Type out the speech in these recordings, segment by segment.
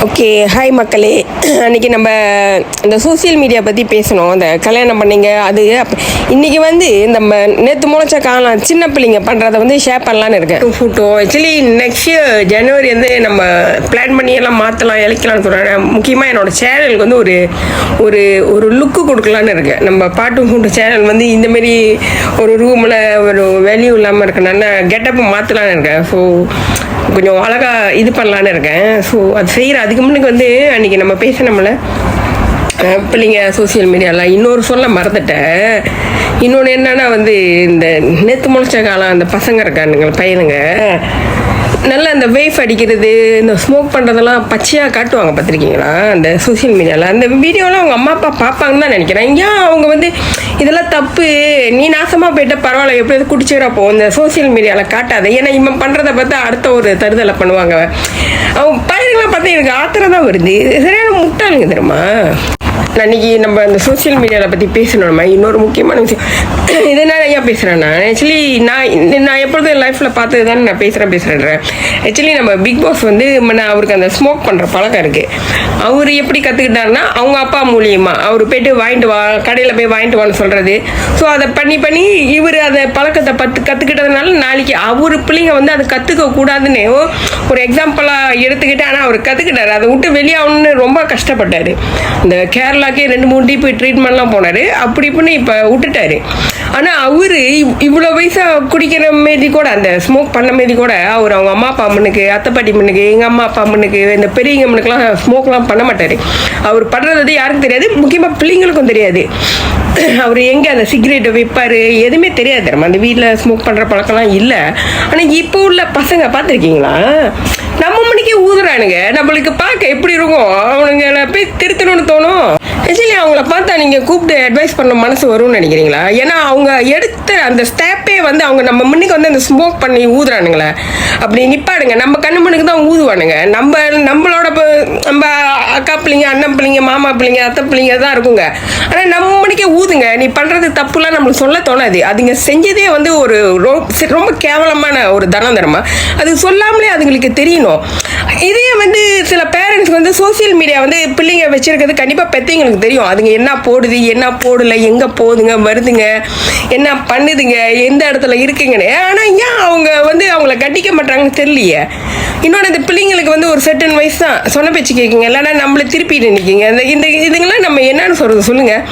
Okay, hi மக்களே. அன்றைக்கி நம்ம இந்த சோசியல் மீடியா பற்றி பேசணும். அந்த கல்யாணம் பண்ணிங்க அது இன்றைக்கி நம்ம நேற்று முளைச்ச காலம் சின்ன பிள்ளைங்க பண்ணுறதை ஷேர் பண்ணலான்னு இருக்கேன். ஃபோட்டோ ஆக்சுவலி நெக்ஸ்ட் இயர் ஜனவரி நம்ம பிளான் பண்ணி எல்லாம் மாற்றலாம் இழைக்கலாம்னு சொல்கிறேன். முக்கியமாக என்னோடய சேனலுக்கு ஒரு ஒரு ஒரு லுக்கு கொடுக்கலான்னு இருக்கேன். நம்ம பாட்டு ஃபோட்டோ சேனல் இந்தமாரி ஒரு ரூமில் ஒரு வேல்யூ இல்லாமல் இருக்கனால கெட்டப்பு மாற்றலான்னு இருக்கேன். ஸோ கொஞ்சம் அழகாக இது பண்ணலான்னு இருக்கேன். ஸோ அது செய்கிற அதுக்கு முன்னுக்கு அன்றைக்கி நம்ம பேசணும்ல பிள்ளைங்க சோசியல் மீடியாவில் இன்னொரு சொல்ல மறந்துட்டேன். இன்னொன்று என்னன்னா இந்த நேற்று முளைச்ச காலம் அந்த பசங்க இருக்கானுங்க பையனுங்க நல்லா அந்த வேஃப் அடிக்கிறது இந்த ஸ்மோக் பண்ணுறதெல்லாம் பச்சையாக காட்டுவாங்க. பார்த்துருக்கீங்களா அந்த சோசியல் மீடியாவில்? அந்த வீடியோலாம் அவங்க அம்மா அப்பா பார்ப்பாங்கன்னு தான் நினைக்கிறேன். ஏன் அவங்க இதெல்லாம் தப்பு, நீ நாசமாக போயிட்ட பரவாயில்ல எப்படியாவது குடிச்சிடப்போ இந்த சோசியல் மீடியாவில் காட்டாத. ஏன்னா இவன் பண்ணுறதை பார்த்தா அடுத்த ஒரு தருதலை பண்ணுவாங்க. அவங்க பையனுங்களாம் பார்த்தா எனக்கு ஆத்திரம் தான் வருது. சரியான முட்டாளுங்க தெரியுமா. அன்றைக்கி நம்ம அந்த சோசியல் மீடியாவில் பற்றி பேசணும்மா. இன்னொரு முக்கியமான விஷயம் இதனால் ஐயா பேசுகிறேன்னா ஆக்சுவலி நான் எப்பொழுதும் என் லைஃப்பில் பார்த்தது தானே நான் பேசுகிறேன். ஆக்சுவலி நம்ம பிக் பாஸ் அவருக்கு அந்த ஸ்மோக் பண்ணுற பழக்கம் இருக்குது. அவர் எப்படி கற்றுக்கிட்டாருன்னா அவங்க அப்பா மூலியமாக அவர் போய்ட்டு வாங்கிட்டு வா, கடையில் போய் வாங்கிட்டு வான்னு சொல்கிறது. ஸோ அதை பண்ணி இவர் அதை பழக்கத்தை கற்றுக்கிட்டதுனால நாளைக்கு அவர் பிள்ளைங்க அதை கற்றுக்க கூடாதுன்னு ஒரு எக்ஸாம்பிளாக எடுத்துக்கிட்டு ஆனால் அவர் கற்றுக்கிட்டாரு. அதை விட்டு வெளியாகணும்னு ரொம்ப கஷ்டப்பட்டார். இந்த கேரளாக்கே 2-3 டீப் ட்ரீட்மெண்ட்லாம் போனார். அப்படி இப்படின்னு இப்போ விட்டுட்டாரு. ஆனால் அவர் இவ்வளோ வயசாக குடிக்கிற மாரி கூட அந்த ஸ்மோக் பண்ண மாரி கூட அவர் அவங்க அம்மா அப்பா அம்மனுக்கு, அத்தை பாட்டி மண்ணுக்கு, எங்கள் அம்மா அப்பா அம்மனுக்கு, இந்த பெரியங்க அம்மனுக்குலாம் ஸ்மோக்லாம் பண்ண மாட்டார். அவர் பண்ணுறது யாருக்கும் தெரியாது, முக்கியமாக பிள்ளைங்களுக்கும் தெரியாது. அவர் எங்கே அந்த சிகரெட்டை வைப்பார் எதுவுமே தெரியாது. நம்ம அந்த வீட்டில் ஸ்மோக் பண்ணுற பழக்கம்லாம் இல்லை. ஆனால் இப்போ உள்ள பசங்க பார்த்துருக்கீங்களா நம்ம மணிக்கே ஊதுறானுங்க. நம்மளுக்கு பார்க்க எப்படி இருக்கும், அவனுங்களை போய் திருத்தணும்னு தோணும். ஆக்சுவலி அவங்கள பார்த்தா நீங்கள் கூப்பிட்டு அட்வைஸ் பண்ண மனசு வரும்னு நினைக்கிறீங்களா? ஏன்னா அவங்க எடுத்த அந்த ஸ்டெப்பே அவங்க நம்ம முன்னுக்கு அந்த ஸ்மோக் பண்ணி ஊதுறானுங்களே. அப்படி நிற்பாடுங்க நம்ம கண்ணு மண்ணுக்கு தான் ஊதுவானுங்க. நம்மளோட நம்ம அக்கா பிள்ளைங்க, அண்ணன் பிள்ளைங்க, மாமா பிள்ளைங்க, அத்தை பிள்ளைங்க தான் இருக்குங்க. ஆனால் நம்ம மணிக்கே ஊதுங்க. நீ பண்ணுறது தப்புலாம் நம்மளுக்கு சொல்ல தோணாது. அதுங்க செஞ்சதே ஒரு ரொம்ப கேவலமான ஒரு தனந்தரமா அது சொல்லாமலே அதுங்களுக்கு தெரியணும். இதே சில பேரண்ட்ஸ் சோசியல் மீடியா பிள்ளைங்க வச்சிருக்கிறது கண்டிப்பாக பெற்றவங்களுக்கு தெரியும். அதுங்க என்ன போடுது என்ன போடல, எங்கே போகுதுங்க வருதுங்க, என்ன பண்ணுதுங்க, எந்த இடத்துல இருக்குங்கன்னு. ஆனால் ஏன் அவங்க அவங்கள கட்டிக்க மாட்டாங்கன்னு தெரியலையே. இன்னொன்று இந்த பிள்ளைங்களுக்கு ஒரு செர்டன் வயசு தான் சொன்ன பேச்சு கேட்குங்க. இல்லைன்னா நம்மளை திருப்பிட்டு நிற்கிங்க. இந்த இதுங்கெல்லாம் நம்ம என்னன்னு சொல்கிறது சொல்லுங்கள்.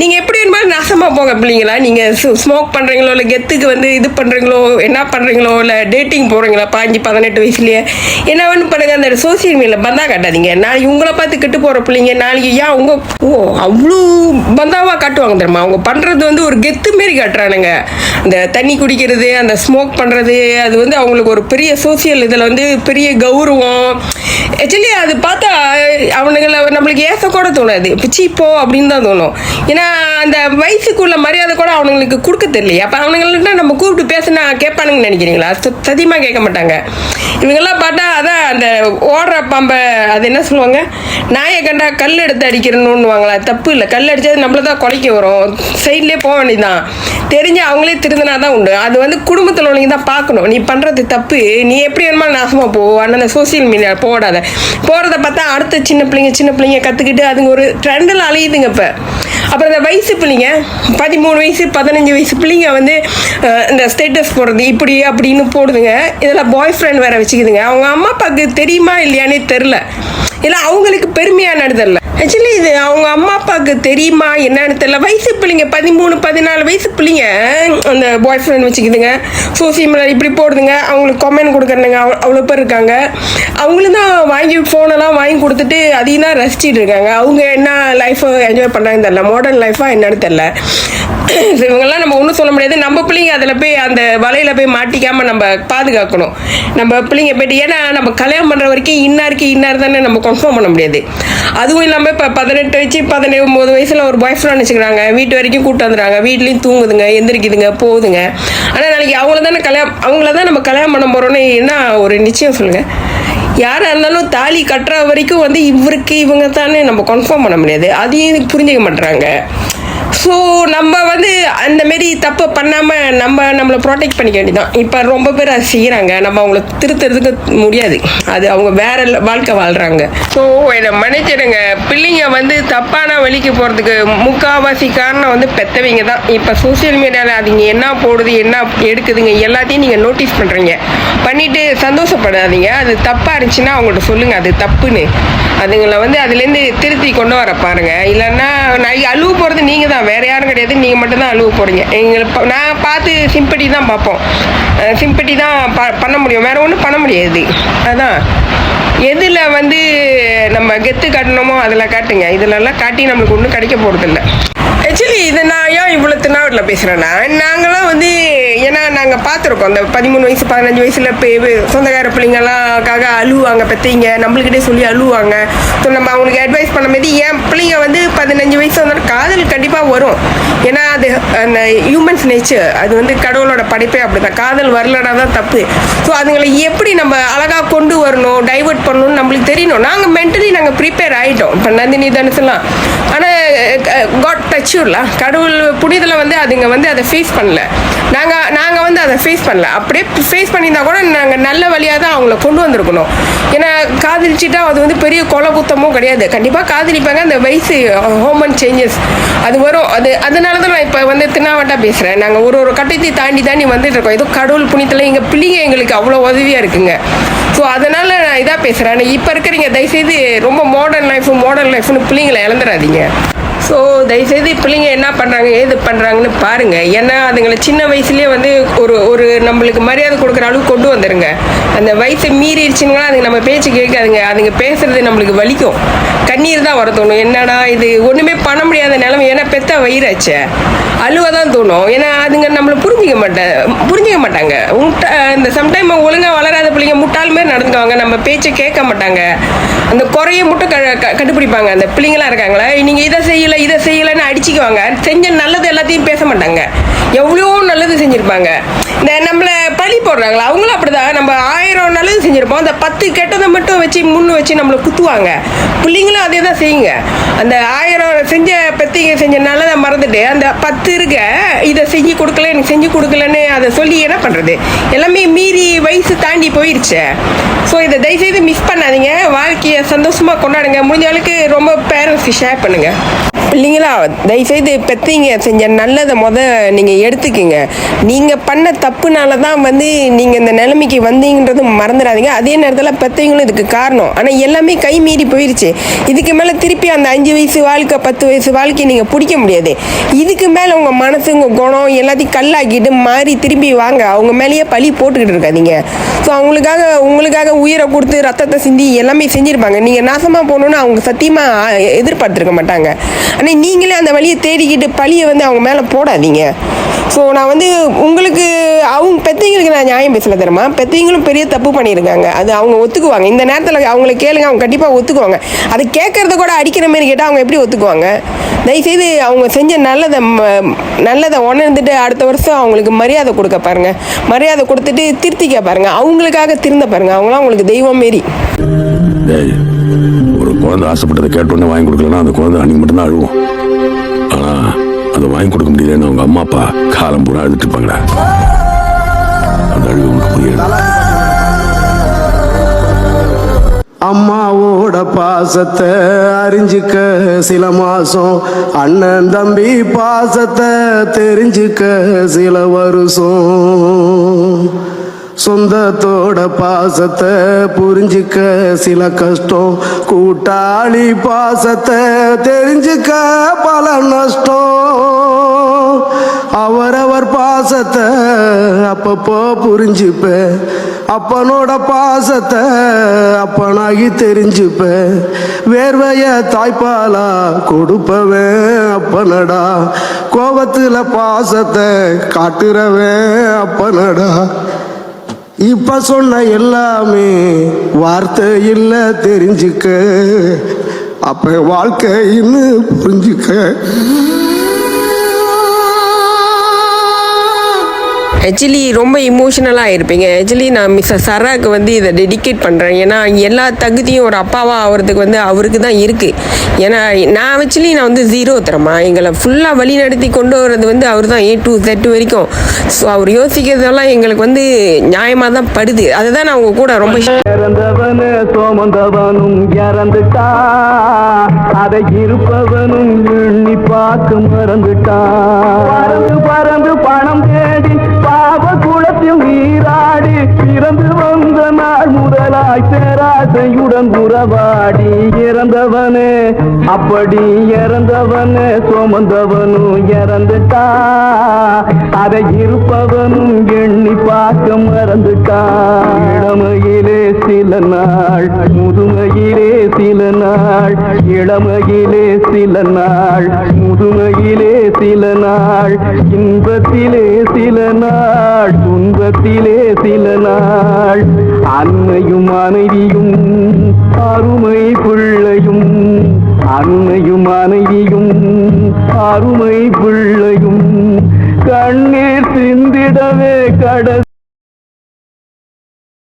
நீங்கள் எப்படி மாதிரி நாசமாக போங்க பிள்ளைங்களா. நீங்கள் ஸ்மோக் பண்ணுறீங்களோ இல்லை கெத்துக்கு இது பண்ணுறீங்களோ என்ன பண்ணுறீங்களோ இல்லை டேட்டிங் போகிறீங்களா 15-18 வயசுலேயே என்ன ஒன்று பண்ணுங்கள். அந்த சோசியல் மீடியாவில் பந்தா காட்டாதீங்க. நாளைக்கு உங்களை பார்த்து கெட்டு போகிற பிள்ளைங்க நாளைக்கு ஏன் அவங்க அவ்வளோ பந்தாவாக காட்டுவாங்க தெரியுமா. அவங்க பண்ணுறது ஒரு கெத்து மாரி காட்டுறானுங்க. அந்த தண்ணி குடிக்கிறது, அந்த ஸ்மோக் பண்ணுறது, அது அவங்களுக்கு ஒரு பெரிய சோசியல் இதில் பெரிய கௌரவம். ஆக்சுவலி அது பார்த்தா அவனுங்களை நம்மளுக்கு ஏசக்கூட தோணாது, பிச்சிப்போ அப்படின்னு தான் தோணும். ஏன்னா அந்த வயசுக்குள்ள மரியாதை கூட அவனுங்களுக்கு கொடுக்க தெரியலையே. அப்போ அவனுங்கள்ட்ட நம்ம கூப்பிட்டு பேசினா கேட்பானுங்கன்னு நினைக்கிறீங்களா? சத்தியமாக கேட்க மாட்டாங்க. இவங்கெல்லாம் பார்த்தா அதான் அந்த ஓடுற பாம்பை அது என்ன சொல்லுவாங்க, நாயை கண்டா கல் எடுத்து அடிக்கிறணுன்னுவாங்களா. தப்பு இல்லை, கல் அடித்தது நம்மள தான் குலைக்க வரும். சைட்லேயே போக வேண்டியதுதான். தெரிஞ்சு அவங்களே திருந்தினா தான் உண்டு. அது குடும்பத்தில் உள்ளவங்க தான் பார்க்கணும். நீ பண்ணுறது தப்பு, நீ எப்படி வேணுமாலும் நாசமாக போ. ஆனால் அந்த சோசியல் மீடியா போடாத. போகிறத பார்த்தா அடுத்த சின்ன பிள்ளைங்க கற்றுக்கிட்டு அதுங்க ஒரு ட்ரெண்டில் அலையுதுங்க. இப்போ அப்புறம் இந்த வயசு பிள்ளைங்க 13 வயசு 15 வயசு பிள்ளைங்க இந்த ஸ்டேட்டஸ் போடுறது இப்படி அப்படின்னு போடுதுங்க. இதெல்லாம் பாய் ஃப்ரெண்ட் வேறு வச்சுக்குதுங்க. அவங்க அம்மா அப்பாவுக்கு தெரியுமா இல்லையானே தெரில, இல்லை அவங்களுக்கு பெருமையான தெரில. ஆக்சுவலி இது அவங்க அம்மா அப்பாவுக்கு தெரியுமா என்னன்னு தெரியல. வயசு பிள்ளைங்க 13-14 வயசு பிள்ளைங்க அந்த பாய் ஃப்ரெண்ட் வச்சுக்குதுங்க. சோசியல் மீடியா இப்படி போடுதுங்க. அவங்களுக்கு கமெண்ட் கொடுக்குறதுங்க அவ்வளோ பேர் இருக்காங்க. அவங்களும் தான் வாங்கி ஃபோனெல்லாம் வாங்கி கொடுத்துட்டு அதையும் தான் ரசிச்சிட்டு இருக்காங்க. அவங்க என்ன லைஃப்பை என்ஜாய் பண்ணுறாங்கன்னு தெரில, மாடர்ன் லைஃபாக என்னன்னு தெரில. இவங்கெல்லாம் நம்ம ஒன்றும் சொல்ல முடியாது. நம்ம பிள்ளைங்க அதில் போய் அந்த வலையில் போய் மாட்டிக்காமல் நம்ம பாதுகாக்கணும். நம்ம பிள்ளைங்க போய்ட்டு ஏன்னா நம்ம கல்யாணம் பண்ணுற வரைக்கும் இன்னார் தானே நம்ம கன்ஃபார்ம் பண்ண முடியாது. அதுவும் இல்லாமல் இப்போ 18 வச்சு 19 வயசில் ஒரு பாய் ஃப்ரெண்ட் வச்சுக்கிறாங்க. வீட்டு வரைக்கும் கூப்பிட்டு வந்துடுறாங்க. வீட்லேயும் தூங்குதுங்க, எந்திரிக்குதுங்க, போகுதுங்க. ஆனால் நாளைக்கு அவங்கள தான் நம்ம கல்யாணம் பண்ண போகிறோன்னு என்ன ஒரு நிச்சயம் சொல்லுங்கள். யாராக இருந்தாலும் தாலி கட்டுற வரைக்கும் இவருக்கு இவங்க தானே நம்ம கன்ஃபார்ம் பண்ண முடியாது. அதையும் புரிஞ்சிக்க மாட்டுறாங்க. ஸோ நம்ம வந்து அந்த மாரி தப்பு பண்ணாமல் நம்மளை ப்ரொடெக்ட் பண்ணிக்க வேண்டியதான். இப்போ ரொம்ப பேர் அதை செய்கிறாங்க, நம்ம அவங்கள திருத்துறதுக்கு முடியாது, அது அவங்க வேற வாழ்க்கை வாழ்கிறாங்க. ஸோ என்னை மன்னிச்சிடுங்க, பிள்ளைங்க வந்து தப்பான வழிக்கு போகிறதுக்கு முக்கால்வாசி காரணம் வந்து பெற்றவங்க தான். இப்போ சோசியல் மீடியாவில் அதுங்க என்ன போடுது என்ன எடுக்குதுங்க எல்லாத்தையும் நீங்கள் நோட்டீஸ் பண்ணுறீங்க, பண்ணிவிட்டு சந்தோஷப்படாதீங்க. அது தப்பாக இருந்துச்சுன்னா அவங்கள்ட்ட சொல்லுங்கள் அது தப்புன்னு. அதுங்களை வந்து அதுலேருந்து திருத்தி கொண்டு வர பாருங்க. இல்லைன்னா நான் அழுவு போகிறது நீங்கள் தான், வேறு யாரும் கிடையாது, நீங்கள் மட்டும்தான் அழுவு போகிறீங்க. எங்களை நான் பார்த்து சிம்பட்டி தான் பார்ப்போம், சிம்பட்டி தான் பண்ண முடியும், வேறு ஒன்றும் பண்ண முடியாது. அதான் எதில் வந்து நம்ம கெத்து காட்டணுமோ அதில் காட்டுங்க, இதிலெல்லாம் காட்டி நம்மளுக்கு ஒன்றும் கிடைக்க போகிறதில்ல. ஆக்சுவலி இதை நான் ஏன் இவ்வளோ திருநாவட்டில் பேசுகிறேன்னா, நாங்களாம் வந்து ஏன்னா நாங்கள் பார்த்துருக்கோம் அந்த 13 வயசு 15 வயசில் சொந்தக்கார பிள்ளைங்களாம்காக அழுவாங்க, பெற்றீங்க நம்மளுக்கிட்டே சொல்லி அழுவாங்க. ஸோ நம்ம அவங்களுக்கு அட்வைஸ் பண்ண மாதிரி என் பிள்ளைங்க வந்து 15 வயசு வந்தாலும் காதல் கண்டிப்பாக வரும். ஏன்னா அது அந்த ஹியூமன்ஸ் நேச்சர், அது வந்து கடவுளோட படைப்பே அப்படி தான். காதல் வரலனா தான் தப்பு. ஸோ அதுங்களை எப்படி நம்ம அழகாக கொண்டு வரணும், டைவெர்ட் பண்ணணும்னு நம்மளுக்கு தெரியணும். நாங்கள் மென்டலி நாங்கள் ப்ரிப்பேர் ஆகிட்டோம். இப்போ நந்தினி தனுசெல்லாம், ஆனால் காட் டச்சுல கடவுள் புனிதில் வந்து அதுங்க வந்து அதை ஃபேஸ் பண்ணல. நாங்கள் வந்து அதை ஃபேஸ் பண்ணல. அப்படியே ஃபேஸ் பண்ணியிருந்தா கூட நாங்கள் நல்ல வழியாக தான் அவங்கள கொண்டு வந்திருக்கணும். ஏன்னா காதலிச்சுட்டா அது வந்து பெரிய கொலை குத்தமும் கிடையாது. கண்டிப்பாக காதலிப்பாங்க, அந்த வயசு ஹார்மோன் சேஞ்சஸ் அது வரும். அதனால தான் நான் இப்போ வந்து தின்னாவட்டா பேசுகிறேன். நாங்கள் ஒரு கட்டத்தை தாண்டி வந்துட்டு இருக்கோம். ஏதோ கடவுள் புனித்தில் எங்கள் பிள்ளைங்க எங்களுக்கு அவ்வளோ உதவியாக இருக்குங்க. ஸோ அதனால் நான் இதாக பேசுகிறேன். ஆனால் இப்போ இருக்கிறீங்க தயவுசெய்து ரொம்ப மாடர்ன் லைஃப்னு பிள்ளைங்களை இழந்துடாதீங்க. ஸோ தயவுசெய்து பிள்ளைங்க என்ன பண்ணுறாங்க ஏது பண்ணுறாங்கன்னு பாருங்கள். ஏன்னா அதுங்களை சின்ன வயசுலேயே வந்து ஒரு நம்மளுக்கு மரியாதை கொடுக்குற அளவுக்கு கொண்டு வந்துடுங்க. அந்த வயசை மீறிடுச்சுன்னா அதுங்க நம்ம பேச்சு கேட்காதுங்க, அதுங்க பேசுறது நம்மளுக்கு வலிக்கும், கண்ணீர் தான் வர தோணும். என்னடா இது ஒன்றுமே பண்ண முடியாத நிலைமை, ஏன்னா பெத்த வயிறாச்சே அழுவ தான் தோணும். ஏன்னா அதுங்க நம்மளை புரிஞ்சிக்க மாட்டாங்க. இந்த சம்டைம் ஒழுங்காக வளராத பிள்ளைங்க முட்டாள் மாரி நடந்துக்குவாங்க, நம்ம பேச்சை கேட்க மாட்டாங்க, அந்த குறைய மட்டும் கண்டுபிடிப்பாங்க. அந்த பிள்ளைங்களாம் இருக்காங்களா, நீங்கள் இதை செய்யலைன்னு அடிச்சுக்குவாங்க. செஞ்ச நல்லது எல்லாத்தையும் பேச மாட்டாங்க, எவ்வளோ நல்லது செஞ்சுருப்பாங்க. இந்த நம்மளை பழி போடுறாங்களா அவங்களும் அப்படிதான். நம்ம 1000 நல்லது செஞ்சுருப்போம், அந்த 10 கெட்டதை மட்டும் வச்சு நம்மளை குத்துவாங்க. பிள்ளைங்களும் அதே தான் செய்யுங்க. அந்த 1000 பெத்திங்க செஞ்ச நல்லதை மறந்துட்டு அந்த 10 இருக்க இதை செஞ்சு கொடுக்கல எனக்கு செஞ்சு கொடுக்கலன்னு அதை சொல்லி என்ன பண்ணுறது, எல்லாமே மீறி வயசு தாண்டி போயிடுச்சு. ஸோ இதை தயவுசெய்து மிஸ் பண்ணாதீங்க, வாழ்க்கையை சந்தோஷமாக கொண்டாடுங்க. முடிஞ்ச அளவுக்கு ரொம்ப பேரண்ட்ஸ்க்கு ஷேர் பண்ணுங்கள். இல்லைங்களா, தயவுசெய்து பெற்றீங்க செஞ்ச நல்லதை நீங்கள் எடுத்துக்கோங்க. நீங்கள் பண்ண தப்புனால தான் வந்து நீங்கள் இந்த நிலைமைக்கு வந்தீங்கன்றது மறந்துடாதீங்க. அதே நேரத்தில் பெற்றவங்களும் இதுக்கு காரணம். ஆனால் எல்லாமே கை மீறி போயிடுச்சு. இதுக்கு மேலே திருப்பி அந்த 5 வயசு வாழ்க்கை 10 வயசு வாழ்க்கையை நீங்கள் பிடிக்க முடியாது. இதுக்கு மேலே உங்கள் மனசு உங்கள் குணம் எல்லாத்தையும் கல்லாக்கிட்டு மாறி திரும்பி வாங்க. அவங்க மேலேயே பழி போட்டுக்கிட்டு இருக்காதீங்க. ஸோ உங்களுக்காக உயிரை கொடுத்து ரத்தத்தை சிந்தி எல்லாமே செஞ்சுருப்பாங்க. நீங்கள் நாசமாக போகணுன்னு அவங்க சத்தியமாக எதிர்பார்த்துருக்க மாட்டாங்க. ஆனால் நீங்களே அந்த வழியை தேடிக்கிட்டு பழியை வந்து அவங்க மேலே போடாதீங்க. ஸோ நான் வந்து உங்களுக்கு அவங்க பெற்றவங்களுக்கு நான் நியாயம் பேசல தெரியுமா, பெற்றவங்களும் பெரிய தப்பு பண்ணியிருக்காங்க, அது அவங்க ஒத்துக்குவாங்க. இந்த நேரத்தில் அவங்கள கேளுங்க, அவங்க கண்டிப்பாக ஒத்துக்குவாங்க. அதை கேட்கறத கூட அடிக்கிற மாதிரி கேட்டால் அவங்க எப்படி ஒத்துக்குவாங்க? தயவுசெய்து அவங்க செஞ்ச நல்லதை உணர்ந்துட்டு அடுத்த வருஷம் அவங்களுக்கு மரியாதை கொடுக்க பாருங்கள். மரியாதை கொடுத்துட்டு திருத்திக்க பாருங்கள், அவங்களுக்காக திருந்த பாருங்கள். அவங்களாம் உங்களுக்கு தெய்வம் மாரி. ஒரு குழந்தை ஆசைப்பட்டதை கேட்டோன்னே வாங்கி கொடுக்கலன்னா அந்த குழந்தை அன்னைக்கு மட்டும்தான் அழுவோம். ஆனால் அதை வாங்கி கொடுக்க முடியலன்னு அவங்க அம்மா அப்பா காலம் பூரா அழுதுட்டு இருப்பாங்கடா. அந்த அழுகு உங்களுக்கு புரியாது. அம்மாவோட பாசத்தை அறிஞ்சிக்க சில மாசம், அண்ணன் தம்பி பாசத்தை தெரிஞ்சுக்க சில வருஷம், சொந்தத்தோட பாசத்தை புரிஞ்சுக்க சில கஷ்டம், கூட்டாளி பாசத்தை தெரிஞ்சுக்க பல நஷ்டம். அவரவர் பாசத்தை அப்பப்போ புரிஞ்சுப்ப, அப்பனோட பாசத்தை அப்பனாகி தெரிஞ்சுப்ப, வேர்வைய தாய்ப்பாலா கொடுப்பவன் அப்பனடா, கோபத்துல பாசத்தை காட்டுறவன் அப்பனடா. இப்ப சொன்ன எல்லாமே வார்த்தை இல்ல தெரிஞ்சுக்க, அப்ப வாழ்க்கைன்னு புரிஞ்சுக்க. ஆக்சுவலி ரொம்ப இமோஷனலாக இருப்பீங்க. ஆக்சுவலி நான் மிஸ்ஸஸ் சராக்கு வந்து இதை டெடிகேட் பண்ணுறேன். ஏன்னா எல்லா தகுதியும் ஒரு அப்பாவாக ஆகிறதுக்கு வந்து அவருக்கு தான் இருக்குது. ஏன்னா நான் வந்து 0 தரமா எங்களை ஃபுல்லாக வழி நடத்தி கொண்டு வர்றது வந்து அவர் தான் A to Z வரைக்கும். ஸோ அவர் யோசிக்கிறதெல்லாம் எங்களுக்கு வந்து நியாயமாக தான் படுது. அதுதான் நான் உங்க கூட ரொம்ப இறந்தவனு சோமந்தவனும் இறந்துட்டா, அதை இருப்பவனும் எண்ணி பார்க்க மறந்துட்டான். பறந்து பறந்து பணம் தேடி பாவ குளத்தில் நீராடி பிறந்து வந்த நாள் முதலாய் பேராசையுடன் உறவாடி இறந்தவனு அப்படி இறந்தவனு சோமந்தவனும் இறந்துட்டா, அதை இருப்பவனும் எண்ணி பார்க்க மறந்துட்டான். இளமையிலே சில நாள் முதுமையிலே சில நாள், இளமையிலே சில நாள் முதுமையிலே சில நாள், இன்பத்திலே சில நாள் துன்பத்திலே சில நாள், அன்னையும் மனைவியும் அருமை பிள்ளையும், அன்னையும் மனைவியும் அருமை பிள்ளையும் கண்ணீர் சிந்திடவே கட